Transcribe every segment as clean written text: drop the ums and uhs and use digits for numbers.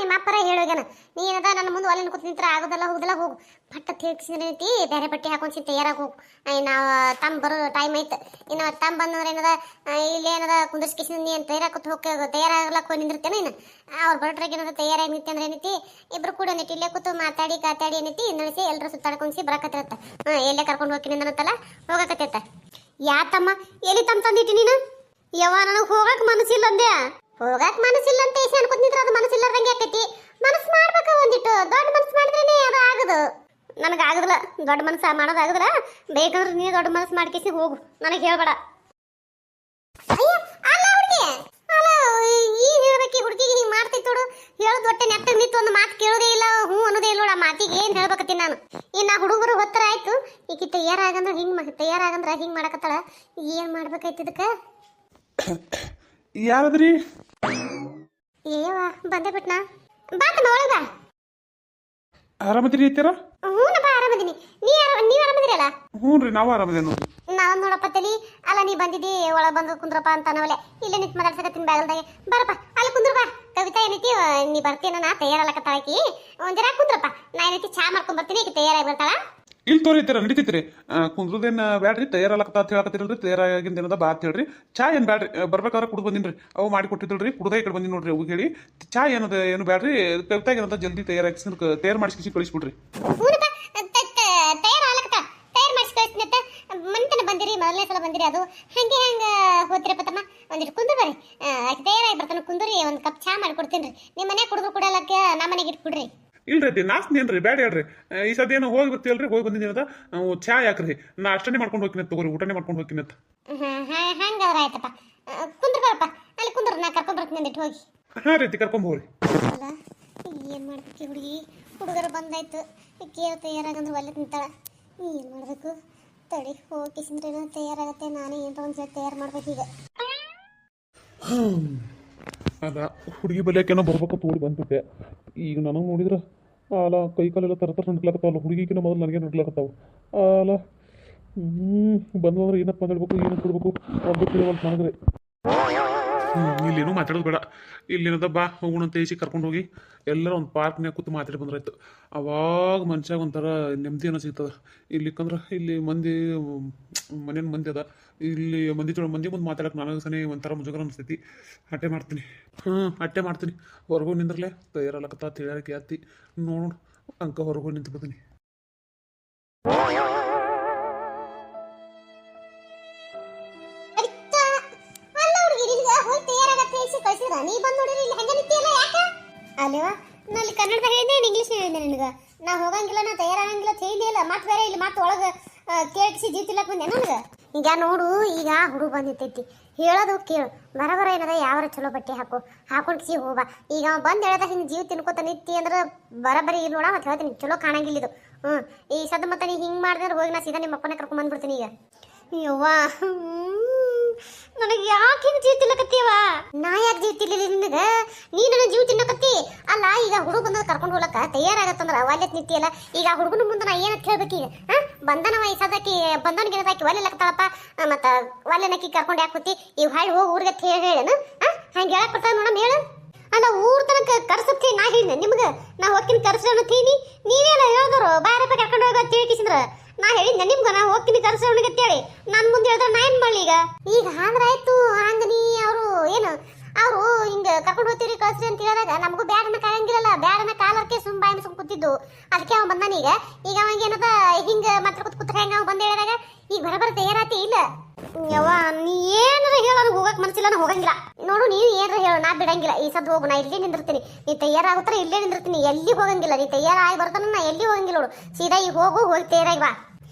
ನಿಮ್ಮ ಅಪ್ಪರ ಹೇಳೋಗೇನ ನೀ ಏನದ ನನ್ನ ಮುಂದೆ ಒಲೆನ ಕೂತ್ ನಿಂತ್ರ ಆಗೋದಲ್ಲ ಹೋಗುದಲ್ಲ ಹೋಗು ಪಟ್ಟ ತಿಳಿಸಿದೈತಿ ಬೇರೆ ಬಟ್ಟೆ ಹಾಕೊಂಡ್ ತಯಾರಾಗಿ ಹೋಗು ನಾವು ತಮ್ಮ ಬರೋ ಟೈಮ್ ಐತೆ ಇನ್ನು ತಮ್ಮ ಬಂದ್ರೆ ಏನದ ಇಲ್ಲಿ ಏನದ ಕುಂದರ್ಸ್ಕಿಸಿನ ನೀ ಏನು ತಯಾರಾಕತ್ ಹೋಗಿ ತಯಾರಾಗ್ಲಕ್ಕ ಹೋಗಿ ನಿಂದಿರ್ತೇನೆ ಇನ್ನು ಅವ್ರು ಬರೋಟ್ರಾಗ ಏನದ ತಯಾರಾಗಿ ನಿಂತೆ ಅಂದ್ರೆ ಏನೈತಿ ಇಬ್ರು ಕೂಡ ಏನೈತಿ ಇಲ್ಲೇ ಕೂತು ಮಾತಾಡಿ ಕಾತಾಡಿ ಏನೈತಿ ನಡೆಸಿ ಎಲ್ಲರೂ ಸುತ್ತಾಡ್ಕೊಂಡ್ಸಿ ಬರಕತ್ತಿರತ್ತ ಎಲ್ಲೇ ಕರ್ಕೊಂಡು ಹೋಗ್ತೀನಿ ಅಂದನತ್ತಲ್ಲ ಹೋಗಕತ್ತೈತ ಯಾತಮ್ಮ ಎಲ್ಲಿ ತಮ್ಮ ತಂದಿಟ್ಟಿ ನೀನು ಯವ್ವ ನನಗೆ ಹೋಗಕ್ ಮನಸ್ಸಿಲ್ಲ ಅಂದ್ಯಾ ಹೋಗಕ್ ಮನಸ್ಸಿಲ್ಲ ಅಂತ ಏಸಿ ಅನ್ಕೊತಿದ್ರ ಅದು ಮನಸ್ಸಿಲ್ಲದಂಗೆ ಆಕೈತಿ ಮನಸ್ಸು ಮಾಡ್ಬೇಕು ಒಂದಿಟ್ಟು ದೊಡ್ಡ ಮನಸ್ಸು ಮಾಡಿದ್ರೇನೆ ಅದು ಆಗದು ನನಗೆ ಆಗುದಿಲ್ಲ ದೊಡ್ಡ ಮನಸ್ಸು ಮಾಡೋದು ಆಗುದಿಲ್ಲ ಬೇಕಂದ್ರೆ ನೀ ದೊಡ್ಡ ಮನಸ್ಸು ಮಾಡ್ಕೇಸಿ ಹೋಗು ನನಗೆ ಹೇಳ್ಬೇಡ ಅಯ್ಯ ಅಲ್ಲ ಹುಡುಗಿ ಅಲ್ಲ ಈಗ ಹೇಳ್ಬೇಕಿ ಹುಡುಗಿಗೆ ಹಿಂಗೆ ಮಾಡ್ತೈತಿ ನೋಡು ಹೇಳೋದು ಹೊಟ್ಟೆ ನೆಟ್ಟ ನಿಂತು ಒಂದು ಮಾತು ಕೇಳೋದೇ ಇಲ್ಲ ಹ್ಞೂ ಅನ್ನೋದೇ ಇಲ್ಲ ನೋಡ ಮಾತಿಗೆ ಏನು ಹೇಳ್ಬೇಕತ್ತೀನಿ ನಾನು ಇನ್ನು ಹುಡುಗರು ಹೊತ್ತರ ಆಯ್ತು ಈಕಿ ತಯಾರಾಗಂದ್ರೆ ಹಿಂಗೆ ತಯಾರಾಗಂದ್ರೆ ಹಿಂಗೆ ಮಾಡಕತ್ತಾಳ ಏನು ಮಾಡ್ಬೇಕಾಯ್ತು ಇದಕ್ಕೆ ಯಾರದ್ರಿ ಏವ ಬಂದೆ ಬಿಟ್ನಾ ಬಾತಮ್ಮ ಒಳಗ ಆರಾಮದಿರಿ ಐತಾರ ಹ್ಞೂನಪ್ಪ ಆರಾಮದೀನಿ ನೀವು ಆರಾಮದಿರಲ್ಲ ಹ್ಞೂ ರೀ ನಾವು ಆರಾಮದೇ ನೋಡ್ರಿ ನಾವು ನೋಡಪ್ಪ ತಲಿ ಅಲ್ಲ ನೀ ಬಂದಿದ್ದಿ ಒಳಗೆ ಬಂದು ಕುಂದ್ರಪ್ಪ ಅಂತ ಅನ್ನವಲೆ ಇಲ್ಲೇ ನಿಂತು ಮಾತಾಡ್ಸಕತ್ತೀನಿ ಬ್ಯಾಗಲ್ದಾಗೆ ಬರಪ್ಪ ಅಲ್ಲಿ ಕುಂದ್ರ ಬಾ ಕವಿತಾ ಏನೈತಿ ನೀ ಬರ್ತೀನ ನಾ ತಯಾರಲ್ಲಕತ್ತಾಳಕಿ ಒಂದಿರ ಕುಂದ್ರಪ್ಪ ನಾ ಏನೈತಿ ಚಾ ಮಾಡ್ಕೊಂಡ್ ಬರ್ತೀನಿ ಈಕಿ ತಯಾರಾಗಿ ಬರ್ತಾಳ ಇಲ್ಲಿ ತೋರಿತೀರ ನಡೀತೈತ್ರಿ ಕುಂದ್ರದೇನು ಬ್ಯಾಡ್ರಿ ತಯಾರಲ್ಲಕತ್ತ ಅಂತ ಹೇಳಕತ್ತಿರಲ್ರಿ ತಯಾರಾಗಿಂದ ಏನದ ಬಾ ಅಂತ ಹೇಳ್ರಿ ಚಾ ಏನು ಬ್ಯಾಡ್ರಿ ಬರ್ಬೇಕಾದ್ರೆ ಕುಡ್ದು ಬಂದಿನ್ರಿ ಅವು ಮಾಡಿ ಕೊಟ್ಟಿದ್ದಲ್ರಿ ಕುಡ್ದ ಈ ಕಡೆ ಬಂದಿನಿ ನೋಡ್ರಿ ಅವು ಹೇಳಿ ಚಾ ಏನದ ಏನು ಬ್ಯಾಡ್ರಿ ಕವಿತಾಗ ಏನದ ಜಲ್ದಿ ತಯಾರು ಮಾಡಿಸಿ ಕಳಿಸ್ಬಿಡ್ರಿ ತಯಾರು ಮಾಡಿಸಿ ಕಳಿಸ್ತೀನಿ ಮನೆತನ ಬಂದಿರಿ ಮೊದಲನೇ ಸಲ ಬಂದಿರಿ ಅದು ಹಂಗೆ ಹಂಗೆ ಹೋಗ್ತಿರಪ್ಪ ತಮ್ಮ ಒಂದಿಟ್ಟು ಕುಂದ್ರ ಬರ್ರಿ ತಯಾರಾಗಿ ಬರ್ತಾನೆ ಕುಂದ್ರಿ ಒಂದು ಕಪ್ ಚಾ ಮಾಡಿ ಕೊಡ್ತೀನಿ ರೀ ನಿಮ್ಮ ಮನೆ ಕುಡಿದ್ರು ಕುಡಲಕ್ಕೆ ನಮ್ಮ ಮನೆಗೆ ಇಟ್ಬಿಡ್ರಿ ಇಲ್ರಿ ನಾಸ್ನೇನ್ರಿ ಬ್ಯಾಡ ಹೇಳ್ರಿ ಈ ಸದ್ಯ ಏನೋ ಹೋಗಿ ಬರ್ತೀವಲ್ರಿ ಹೋಗಿ ಬಂದಿದ್ದೀನದ ಚಾ ಯಾಕ್ರಿ ನಾ ಅಷ್ಟನೇ ಮಾಡ್ಕೊಂಡು ಹೋಗ್ತೀನಿ ತಗೋರಿ ಊಟನೇ ಮಾಡ್ಕೊಂಡು ಹೋಗ್ತೀನಿ ಅಂತ ಹಂಗಾದ್ರೆ ಆಯ್ತಪ್ಪ ಕುಂದ್ರ ಬರಪ್ಪ ಅಲ್ಲಿ ಕುಂದ್ರ ನಾ ಕರ್ಕೊಂಡ್ ಬರ್ತೀನಿ ಅಂದಿಟ್ಟು ಹೋಗಿ ಹಾಂ ರೀತಿ ಕರ್ಕೊಂಬೋರಿ ಅಲ್ಲ ಏನು ಮಾಡ್ಬೇಕು ಹುಡುಗಿ ಹುಡುಗರು ಬಂದಾಯ್ತು ಕೇಳ ತಯಾರಾಗಂದ್ರೆ ಒಳ್ಳೆ ನಿಂತಾಳ ಏನು ಮಾಡಬೇಕು ತಡಿ ಹೋಗಿ ಕಿಸಿಂದ್ರೇನೋ ತಯಾರಾಗತ್ತೆ ನಾನೇ ಏನೋ ಒಂದು ಸಲ ತಯಾರು ಮಾಡ್ಬೇಕು ಈಗ ಅದ ಹುಡುಗಿ ಬಲಿಯಾಕೇನೋ ಬರ್ಬೇಕು ತೋಡಿ ಬಂದ್ಬಿಟ್ಟೆ ಈಗ ನನಗೆ ನೋಡಿದ್ರೆ ಅಲ್ಲ ಕೈ ಕಾಲೆಲ್ಲ ತರ ನಡ್ಲಾಕತ್ತಾವಲ್ಲ ಹುಡುಗಿಗಿನ ಮೊದಲು ನನಗೆ ನಡ್ಲಾಕತ್ತಾವ ಅಲ್ಲ ಬಂದ್ರೆ ಏನಪ್ಪ ಮಾತಾಡ್ಬೇಕು ಏನಂತ ಕೊಡ್ಬೇಕು ಒಂದು ತಿಳಿವಲ್ತು ನನಗ್ರೆ ಇಲ್ಲೇನೂ ಮಾತಾಡೋದು ಬೇಡ ಇಲ್ಲೇನದ ಬಾ ಹೋಗೋಣ ಅಂತ ಏಸಿ ಕರ್ಕೊಂಡು ಹೋಗಿ ಎಲ್ಲರೂ ಒಂದು ಪಾರ್ಕ್ನಾಗ ಕೂತು ಮಾತಾಡಿ ಬಂದ್ರಾಯ್ತು ಅವಾಗ ಮನುಷ್ಯಾಗ ಒಂಥರ ನೆಮ್ಮದಿ ಏನೋ ಸಿಗ್ತದೆ ಇಲ್ಲಿಕ್ಕಂದ್ರೆ ಇಲ್ಲಿ ಮನೇನ ಮಂದಿ ಅದ ಇಲ್ಲಿ ಮಂದಿ ಮುಂದೆ ಮಾತಾಡಕ್ಕೆ ನನಗೆ ಸನೇ ಒಂಥರ ಮುಜುಗರ ಅನಿಸ್ತೈತಿ ಅಟ್ಟೆ ಮಾಡ್ತೀನಿ ಹೊರಗೋ ನಿಂದ್ರಲೆ ತಯಾರಲ್ಲಕತ್ತ ತಿಳಿಯಾರಕ್ಕೆ ಆತಿ ನೋಡು ಅಂಕ ಹೊರಗೋ ನಿಂತು ಬರ್ತೀನಿ ನೀ ಬಂದು ನೋಡಿರಿ ಇಲ್ಲಿ ಹೆಂಗ ನಿಂತಿಯಲ್ಲ ಯಾಕೆ ಅಲ್ವಾ ನಲ್ಲಿ ಕನ್ನಡದಾಗ ಹೇಳಿದ್ದೆ ಇಂಗ್ಲೀಷ್ ಹೇಳಿದ್ದೆ ನಿನಗೆ ನಾ ಹೋಗಂಗಿಲ್ಲ ನಾ ತಯಾರಾಗಂಗಿಲ್ಲ ಹೇಳಿಲ್ಲ ಮತ್ತೆ ಬೇರೆ ಇಲ್ಲಿ ಮತ್ತೆ ಒಳಗೆ ಕೇಳಿಸಿ ಜೀತಿಲಕ್ಕೆ ಬಂದೆ ನನಗೆ ಈಗ ನೋಡು ಈಗ ಹುಡುಗ ಬಂದಿರ್ತೈತಿ ಹೇಳೋದು ಕೇಳು ಬರಬರ ಏನದ ಯಾವಾರ ಚಲೋ ಬಟ್ಟೆ ಹಾಕೊಂಡ್ಸಿ ಹೋಗ ಈಗ ಬಂದು ಹೇಳ್ದ ಹಿಂಗೆ ಜೀವ ತಿನ್ಕೋತ ನಿಂತಿ ಅಂದ್ರೆ ಬರಬರಿ ಇಲ್ಲಿ ನೋಡ ಮತ್ತೆ ಹೇಳ್ತೀನಿ ಚಲೋ ಕಾಣಂಗಿಲ್ಲ ಇದು ಈ ಸದ್ದು ಮತ್ತೆ ನೀ ಹಿಂಗೆ ಮಾಡಿದ್ರೆ ಹೋಗಿ ನಾ ಸೀದಾ ನಿಮ್ಮ ಅಪ್ಪನೇ ಕರ್ಕೊಂಡ್ ಬಂದ್ಬಿಡ್ತೀನಿ ಈಗ ಯವ್ವಾ ನನಗೆ ಯಾಕೆ ಹಿಂಗೆ ಜೀವ ತಿನ್ನಕತ್ತೀವ ನಾ ಯಾಕೆ ಜೀವ ತಿನ್ನಲಿಲ್ಲ ನಿನಗೆ ನೀ ನನ್ನ ಜೀವ ತಿನ್ನಕತ್ತಿ ಅಲ್ಲ ಈಗ ಹುಡುಗ ಬಂದ ಕರ್ಕೊಂಡು ಹೋಗ್ಲಕ್ಕ ತಯಾರಾಗತ್ತಂದ್ರ ಒಲ್ಲೆತ್ ನಿಂತಿಯಲ್ಲ ಈಗ ಹುಡುಗನ ಮುಂದೆ ನಾ ಏನಂತ ಹೇಳ್ಬೇಕು ಈಗ ಬಂದನವ ಈ ಸದಕ್ಕೆ ಬಂದವನಿಗೆ ಏನದಾಕಿ ಒಲ್ಲೆಲ್ಲಕತ್ತಾಳಪ್ಪ ಮತ್ತು ಒಲ್ಲೆನಕ್ಕಿ ಕರ್ಕೊಂಡು ಯಾಕೆ ಕೂತಿ ಈಗ ಹಾಳಿ ಹೋಗಿ ಊರಿಗೆ ಹೇಳೇನು ಹಂಗೆ ಹೇಳಕ್ ಬರ್ತಾವ ನೋಡಮ್ ಹೇಳು ಅಲ್ಲ ಊರ್ ತನಕ ಕರ್ಸತ್ತಿ ನಾ ಹೇಳಿದೆ ನಿಮ್ಗೆ ನಾ ಹೋಗ್ತೀನಿ ಕರ್ಸೋಣ ತೀನಿ ನೀವೇನ ಹೇಳಿದ್ರು ಬಾರಪ್ಪ ಕರ್ಕೊಂಡು ಹೋಗೋ ತಿಳ್ಕಿಸಿದ್ರ ನಾ ಹೇಳಿದ್ದೆ ನಿಮ್ಗೆ ನಾ ಹೋಗ್ತೀನಿ ಕರ್ಸೋಣಿಗೆ ಅಂತೇಳಿ ನನ್ನ ಮುಂದೆ ಹೇಳಿದ್ರೆ ನಾ ಏನು ಮಾಡಲಿ ಈಗ ಹಾಂದ್ರಾಯ್ತು ಹಂಗ ನೀ ಅವರು ಏನು ಅವರು ಹಿಂಗೆ ಕರ್ಕೊಂಡು ಹೋಗ್ತೀರಿ ಕಳ್ಸ್ರಿ ಅಂತ ಹೇಳಿದಾಗ ನಮಗೂ ಬ್ಯಾಡನ್ನ ಕಾಯಂಗಿರಲ್ಲ ಬ್ಯಾಡನ್ನ ಕಾಲಕ್ಕೆ ಬಾಯಿನ ಸುಮ್ ಕೂತಿದ್ದು ಅದಕ್ಕೆ ಅವ ಬಂದಾನ ಈಗ ಅವಂಗೆ ಏನದ ಹಿಂಗೆ ಮಾತ್ರ ಕೂತ್ರೆ ಹೆಂಗೆ ಅವ ಬಂದು ಹೇಳಿದಾಗ ಈಗ ಬರಬರ ತಯಾರಾತಿ ಇಲ್ಲ ಯವ್ವ ನೀ ಏನಾರ ಹೇಳೋದು ಹೋಗಕ್ ಮನ್ಸಿಲ್ಲ ನಾ ಹೋಗಂಗಿಲ್ಲ ನೋಡು ನೀನು ಏನಾರ ಹೇಳು ನಾ ಬಿಡಂಗಿಲ್ಲ ಈ ಸದ್ ಹೋಗು ನಾ ಇಲ್ಲೇ ನಿಂದಿರ್ತೀನಿ ನೀ ತಯಾರಾಗುತ್ತಾರೆ ಇಲ್ಲೇ ನಿಂದಿರ್ತೀನಿ ಎಲ್ಲಿ ಹೋಗಂಗಿಲ್ಲ ನೀ ತಯಾರಾಗಿ ಬರ್ತಾನ ನಾ ಎಲ್ಲಿ ಹೋಗಂಗಿಲ್ಲ ನೋಡು ಸೀದಾ ಈಗ ಹೋಗಿ ತಯಾರಾಗಿ ಬಾ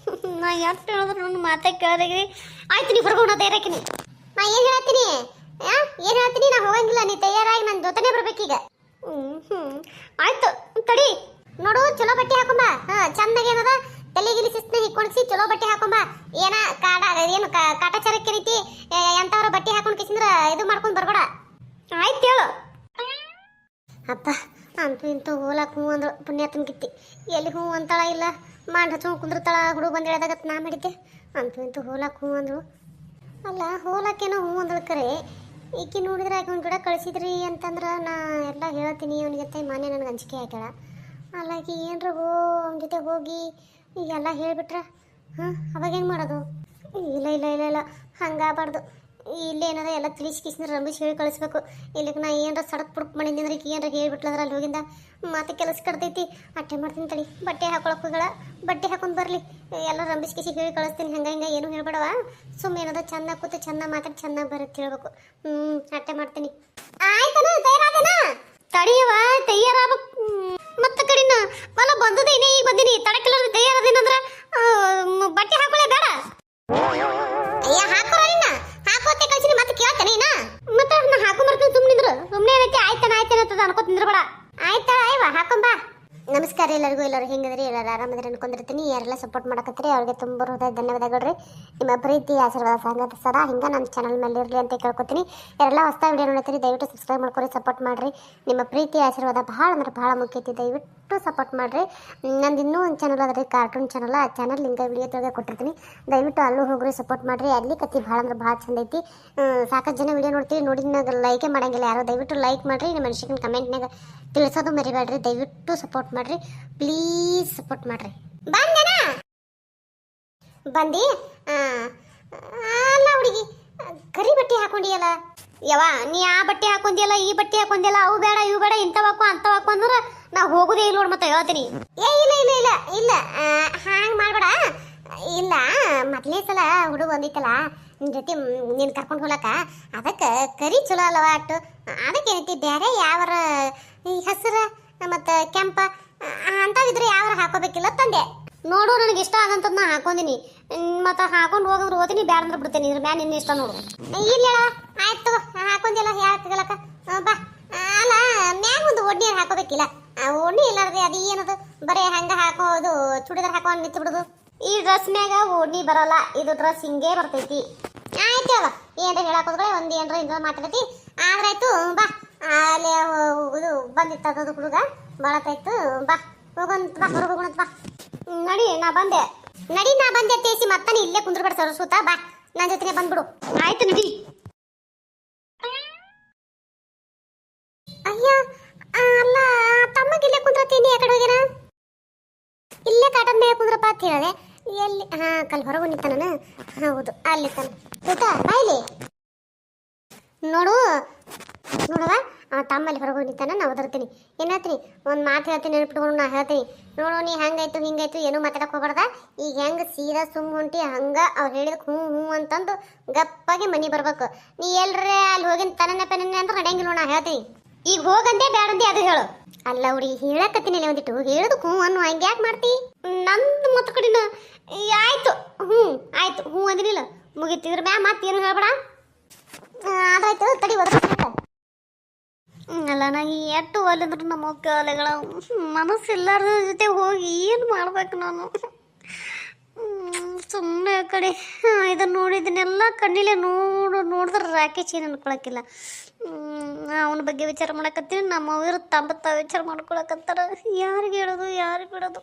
ನಾ ಎಷ್ಟು ಹೇಳಿದ್ರು ನನ್ನ ಮಾತೇ ಕೇಳಿದ್ರಿ ಆಯ್ತು ನೀ ಹೊರಗೋಣ ತಯಾರಾಕಿನಿ ನಾ ಏನು ಹೇಳ್ತೀನಿ ಏನು ಹೇಳ್ತೀನಿ ನಾ ಹೋಗಂಗಿಲ್ಲ ನೀ ತಯಾರಾಗಿ ನನ್ನ ಜೊತೆನೇ ಬರ್ಬೇಕೀಗ ಆಯ್ತು ತಡಿ ನೋಡು ಚಲೋ ಬಟ್ಟೆ ಹಾಕೊಂಬ ಚಂದಾಗಿ ಏನದ ತಲೆಗಿಲಿ ಶಿಸ್ನ ಹಿಕ್ಕೊಳಿಸಿ ಚಲೋ ಬಟ್ಟೆ ಹಾಕೊಂಬ ಏನ ಏನು ಕಾಟಾಚಾರಕ್ಕೆ ರೀತಿ ಎಂತವ್ರ ಬಟ್ಟೆ ಹಾಕೊಂಡು ಕಿಸಿಂದ್ರ ಇದು ಮಾಡ್ಕೊಂಡು ಬರ್ಬೇಡ ಆಯ್ತು ಹೇಳು ಅಪ್ಪ ಅಂತೂ ಇಂತೂ ಹೋಲಕ್ ಹ್ಞೂ ಅಂದ್ರು ಪುಣ್ಯಾತನ ಕಿತ್ತಿ ಎಲ್ಲಿ ಹ್ಞೂ ಅಂತಾಳ ಇಲ್ಲ ಮಾಡಿ ಹಚ್ಕೊಂಡು ಕುಂದಿರ್ತಾಳ ಹುಡುಗ ಬಂದು ಹೇಳ್ದಾಗತ್ ನಾ ಮಾಡಿದ್ದೆ ಅಂತೂ ಇಂತೂ ಹೋಲಕ್ ಹ್ಞೂ ಅಂದ್ರು ಅಲ್ಲ ಹೋಲಕ್ಕೇನೋ ಹ್ಞೂ ಅಂದಳು ಕರೆ ಈಕಿ ನೋಡಿದ್ರೆ ಆಕೆ ಒಂದು ಗಿಡ ಕಳಿಸಿದ್ರಿ ಅಂತಂದ್ರೆ ನಾ ಎಲ್ಲ ಹೇಳ್ತೀನಿ ಅವನಿಗೆ ಮಾನ್ಯ ನನಗೆ ಅಂಜಿಕೆ ಹಾಕ್ಯಾಳ. ಅಲ್ಲ ಆಕಿ ಏನ್ರ ಅವನ ಜೊತೆ ಹೋಗಿ ಈಗೆಲ್ಲ ಹೇಳ್ಬಿಟ್ರೆ ಹಾಂ ಅವಾಗ ಹೆಂಗೆ ಮಾಡೋದು? ಇಲ್ಲ ಇಲ್ಲ ಇಲ್ಲ ಇಲ್ಲ ಹಂಗಾಗಬಾರ್ದು. ಇಲ್ಲೇನದ ಎಲ್ಲ ತಿಳಿಸಿ ಕಿಸಿದ್ರೆ ರಂಬಿಸಿ ಹೇಳಿ ಕಳಿಸ್ಬೇಕು. ಇಲ್ಲಿಗೆ ನಾ ಏನರ ಸಡಕ್ ಪುಡಕ್ ಮಾಡಿದ್ದೆ ಅಂದ್ರೆ ಈಕಿ ಏನರ ಹೇಳ್ಬಿಟ್ಲಂದ್ರೆ ಅಲ್ಲಿ ಹೋಗಿಂದ ಮತ್ತೆ ಕೆಲಸ ಕಡ್ತೈತಿ. ಅಟ್ಟೆ ಮಾಡ್ತೀನಿ ತಡಿ, ಬಟ್ಟೆ ಹಾಕೊಳಕ್ಕೆ ಹೋಗಳ, ಬಟ್ಟೆ ಹಾಕೊಂಡು ಬರಲಿ, ಎಲ್ಲ ರಂಬಿಸಿ ಕಿಸಿ ಹೇಳಿ ಕಳಿಸ್ತೀನಿ. ಹಿಂಗೆ ಏನು ಹೇಳ್ಬೇಡವ, ಸುಮ್ಮನೆ ಏನದ ಚೆಂದ ಕೂತು ಚೆಂದ ಮಾತಾಡಿ ಚೆನ್ನಾಗಿ ಬರುತ್ತೆ ಹೇಳ್ಬೇಕು. ಅಟ್ಟೆ ಮಾಡ್ತೀನಿ. ಆಯ್ತನ ತಯಾರಾದೇನ? ತಡಿಯವ ತಯಾರಾಗಬೇಕು ಮತ್ತೆ ಕಡಿನ ಬಲ ಬಂದದೇನೆ. ಈಗ ಬಂದಿನಿ ತಡಕಿಲ್ಲ ತಯಾರದೇನಂದ್ರೆ ಬಟ್ಟೆ ಹಾಕೊಳ್ಳೆ ಬೇಡ. ಅಯ್ಯ ಹಾಕೋರ ಇನ್ನ ಹಾಕೋತೆ ಕಳ್ಸಿನಿ ಮತ್ತೆ ಕೇಳ್ತಾನೆ ಇನ್ನ ಮತ್ತೆ ನಾ ಹಾಕೊಂಬರ್ತೀನಿ. ಸುಮ್ಮನೆ ಏನೈತಿ ಆಯ್ತಾನ ಅಂತದ ಅನ್ಕೋತಿಂದ್ರ ಬೇಡ. ಆಯ್ತಾ ಅಯ್ಯವ ಹಾಕೊಂಬಾ. ನಮಸ್ಕಾರ ಎಲ್ಲರಿಗೂ. ಎಲ್ಲರೂ ಹೆಂಗದ್ರಿ? ಎಲ್ಲರೂ ಆರಾಮದ್ರಿ ಅನ್ಕೊಂಡಿರ್ತೀನಿ. ಯಾರೆಲ್ಲ ಸಪೋರ್ಟ್ ಮಾಡಕತ್ತೀರಿ ಅವ್ರಿಗೆ ತುಂಬ ಹೃದಯ ಧನ್ಯವಾದಗಳು. ನಿಮ್ಮ ಪ್ರೀತಿ ಆಶೀರ್ವಾದ ಸಂಗತ ಸದಾ ಹಿಂಗೆ ನನ್ನ ಚಾನಲ್ ಮೇಲೆ ಇರಲಿ ಅಂತ ಕೇಳ್ಕೊತೀನಿ. ಯಾರೆಲ್ಲ ಹೊಸ ವಿಡಿಯೋ ನೋಡ್ತೀರಿ ದಯವಿಟ್ಟು ಸಬ್ಸ್ಕ್ರೈಬ್ ಮಾಡ್ಕೊರಿ, ಸಪೋರ್ಟ್ ಮಾಡಿರಿ. ನಿಮ್ಮ ಪ್ರೀತಿ ಆಶೀರ್ವಾದ ಭಾಳ ಅಂದ್ರೆ ಭಾಳ ಮುಖ್ಯ ಐತಿ. ದಯವಿಟ್ಟು ಸಪೋರ್ಟ್ ಮಾಡಿರಿ. ನಂದು ಇನ್ನೂ ಒಂದು ಚಾನಲ್ ಅದ ರೀ, ಕಾರ್ಟೂನ್ ಚಾನಲ್. ಆ ಚಾನಲ್ ಲಿಂಕ್ ವಿಡಿಯೋ ತೆಗೆ ಕೊಟ್ಟಿರ್ತೀನಿ. ದಯವಿಟ್ಟು ಅಲ್ಲೂ ಹೋಗ್ರಿ, ಸಪೋರ್ಟ್ ಮಾಡಿರಿ. ಅಲ್ಲಿ ಕತ್ತಿ ಭಾಳ ಅಂದ್ರೆ ಭಾಳ ಚಂದ ಐತಿ. ಸಾಕಷ್ಟು ಜನ ವಿಡಿಯೋ ನೋಡ್ತೀವಿ, ನೋಡಿದಾಗ ಲೈಕೇ ಮಾಡಂಗಿಲ್ಲ ಯಾರೋ. ದಯವಿಟ್ಟು ಲೈಕ್ ಮಾಡಿರಿ. ನಿಮ್ಮ ಮನುಷ್ಯನ ಕಮೆಂಟ್ನಾಗ ತಿಳಿಸೋದು ಮರಿಬೇಡ್ರಿ. ದಯವಿಟ್ಟು ಸಪೋರ್ಟ್ ಮಾಡಿರಿ, ಪ್ಲೀಸ್ ಸಪೋರ್ಟ್ ಮಾಡಿರಿ. ಬಂದೇನಾ? ಬಂದಿ? ಅಲ್ಲ ಹುಡುಗಿ ಕರಿ ಬಟ್ಟೆ ಹಾಕೊಂಡಿಯಲ್ಲ ಯವ, ನೀ ಆ ಬಟ್ಟೆ ಹಾಕೊಂಡಿಯಲ್ಲ ಈ ಬಟ್ಟೆ ಹಾಕೊಂಡಿಯಲ್ಲ, ಅವು ಬೇಡ ಇವು ಬೇಡ ಇಂಥವಾಕು ಅಂಥವಾಕು ಅಂದ್ರೆ ನಾ ಹೋಗೋದೇ ಇಲ್ಲ ನೋಡಿ. ಮತ್ತೆ ಹೇಳ್ತೀನಿ. ಏ ಇಲ್ಲ ಇಲ್ಲ ಇಲ್ಲ ಇಲ್ಲ ಹಂಗೆ ಮಾಡ್ಬೇಡ. ಇಲ್ಲ ಮೊದಲನೇ ಸಲ ಹುಡುಗ ಬಂದಿತ್ತಲ್ಲ ನಿನ್ನ ಜೊತೆ ನೀನು ಕರ್ಕೊಂಡು ಹೋಗ್ಲಕ್ಕ, ಅದಕ್ಕೆ ಕರಿ ಚಲೋ ಅಲ್ಲವ ಅಟ್ಟು. ಅದಕ್ಕೇನೈತಿ ಬೇರೆ ಯಾವರ ಈ ಹಸಿರು ಮತ್ತು ಕೆಂಪ ಅಂತಾವಿದ್ರೆ ಯಾವಾರ ಹಾಕೋಬೇಕಿಲ್ಲ ತಂದೆ. ನೋಡು ನನಗೆ ಇಷ್ಟ ಆದಂಥದ್ದು ನಾ ಹಾಕೊಂಡಿನಿ. ಮತ್ತು ಹಾಕೊಂಡು ಹೋಗಂದ್ರೆ ಓದಿನಿ, ಬ್ಯಾಡ ಅಂದ್ರೆ ಬಿಡ್ತೇನೆ. ಇದ್ರ ಮ್ಯಾಲ ನಿನ್ನ ಇಷ್ಟ ನೋಡು. ಇಲ್ಲ ಆಯ್ತು ಹಾಕೊಂಡಿಲ್ಲ ಯಾಕಲಕ್ಕ ಬಾ. ಅಲ್ಲ ಮ್ಯಾಗ ಒಂದು ಒಡ್ನಿ ಹಾಕೋಬೇಕಿಲ್ಲ. ಒಡ್ನಿ ಇಲ್ಲಾರ್ದೆ ಅದು ಏನದು ಬರೀ ಹಂಗೆ ಹಾಕೋದು, ಚೂಡಿದಾರ ಹಾಕೊಂಡು ನಿಂತು ಬಿಡೋದು. ಈ ಡ್ರೆಸ್ ಮ್ಯಾಗ ಓಡ್ನಿ ಬರಲ್ಲ, ಇದು ಡ್ರೆಸ್ ಹಿಂಗೆ ಬರ್ತೈತಿ. ಆಯ್ತು ಅವ ಏನ್ರ ಹೇಳಾಕೋದ್ರೆ ಒಂದು ಏನರ ಇಂದ ಮಾತಾಡತಿ ಆದ್ರಾಯ್ತು. ಬಾ ಅಲ್ಲಿ ಇದು ಬಂದಿತ್ತದು ಹುಡುಗ ಬಳತಾಯ್ತು. ಬಾ ಹೋಗಂತ ಬಾ, ಹೊರಗೆ ಹೋಗೋಣಂತ ಬಾ. ನಡಿ ನಾ ಬಂದೆ ತೇಸಿ ಮತ್ತಾನೆ ಇಲ್ಲೇ ಕುಂದ್ರಬೇಡ ಸರಸ್ವತ. ಬಾ ನನ್ನ ಜೊತೆ ಬಂದ್ಬಿಡು. ಆಯ್ತು ನಡಿ. ಅಯ್ಯ ಅಲ್ಲ ತಮ್ಮಗಿಲ್ಲೇ ಕುಂದ್ರತೀನಿ. ಆ ಕಡೆ ಹೋಗ್ಯಾನ? ಇಲ್ಲೇ ಕಾಟದ ಮೇಲೆ ಕುಂದ್ರಪ್ಪ ಅಂತ ಹೇಳಿದೆ. ಎಲ್ಲಿ? ಕಲ್ ಹೊರಗೆ ನಿಂತಾನ. ಹೌದು ಅಲ್ಲಿ ತಾನ. ಆಯ್ತಾ ಬಾಯ್ಲಿ ನೋಡುವ ತಮ್ಮಲ್ಲಿ ಹೊರಗೆ ನಿಂತಾನ. ನಾ ಓದಿರ್ತೀನಿ. ಏನು ಹೇಳ್ತೀನಿ? ಒಂದು ಮಾತು ಹೇಳ್ತೀನಿ, ನೆನಪಿಟ್ಕೊಂಡು ನಾ ಹೇಳ್ತೀನಿ. ನೋಡು ನೀ ಹಂಗಾಯ್ತು ಹಿಂಗಾಯ್ತು ಏನೂ ಮಾತಾಡಕ್ಕೆ ಹೋಗ್ಬಾರ್ದ. ಈಗ ಹೆಂಗೆ ಸೀದಾ ಸುಮ್ಮ ಹೊಂಟಿ ಹಂಗೆ ಅವ್ರು ಹೇಳಿದಕ್ಕೆ ಹ್ಞೂ ಅಂತಂದು ಗಪ್ಪಾಗಿ ಮನೆ ಬರ್ಬೇಕು. ನೀ ಎಲ್ರೇ ಅಲ್ಲಿ ಹೋಗಿನ ತನನೆ ಪೆನನೆ ಅಂದ್ರೆ ನಡೆಯಂಗಿಲ್ಲ. ನಾ ಹೇಳ್ತೀನಿ. ಈಗ ಹೋಗಂದೆ ಬ್ಯಾಡಂದೆ ಅದು ಹೇಳು. ಅಲ್ಲ ಹುಡುಗಿ ಹೇಳಕತ್ತೀನಿ ಒಂದಿಟ್ಟು ಹೇಳೋದಕ್ಕೆ ಹ್ಞೂ ಅನ್ನು ಹಂಗೆ ಯಾಕೆ ಮಾಡ್ತಿ? ನಂದು ಮತ್ತು ಕಡಿನ ಆಯ್ತು ಆಯ್ತು ಅಂದಿನಿಲ್ಲ ಮುಗಿತಿದ್ರ ಮ್ಯಾ ಮತ್ತೇನು ಹೇಳ್ಬೇಡ. ಅದಾಯ್ತು ತಡಿ ಓದ್ಬೇಕು. ಅಲ್ಲ ನಂಗೆ ಎಷ್ಟು ಒಲಿದ್ರು ನಮ್ಮ ಕಾಲೆಗಳ ಮನಸ್ಸಿಲ್ಲಾರ್ದ ಜೊತೆ ಹೋಗಿ ಏನು ಮಾಡ್ಬೇಕು ನಾನು? ಸುಮ್ಮನೆ ಕಡೆ ಇದನ್ನು ನೋಡಿದ್ದನ್ನೆಲ್ಲ ಕಣ್ಣಿಲೆ ನೋಡಿದ್ರೆ ರಾಕೇಶ್ ಏನು ಅನ್ಕೊಳಕ್ಕಿಲ್ಲ. ಅವನ ಬಗ್ಗೆ ವಿಚಾರ ಮಾಡಕತ್ತೀನಿ. ನಮ್ಮ ಅವರು ತಮ್ಮ ವಿಚಾರ ಮಾಡ್ಕೊಳಕತ್ತಾರ. ಯಾರಿಗೆ ಹೇಳೋದು ಯಾರಿಗೆ ಬಿಡೋದು?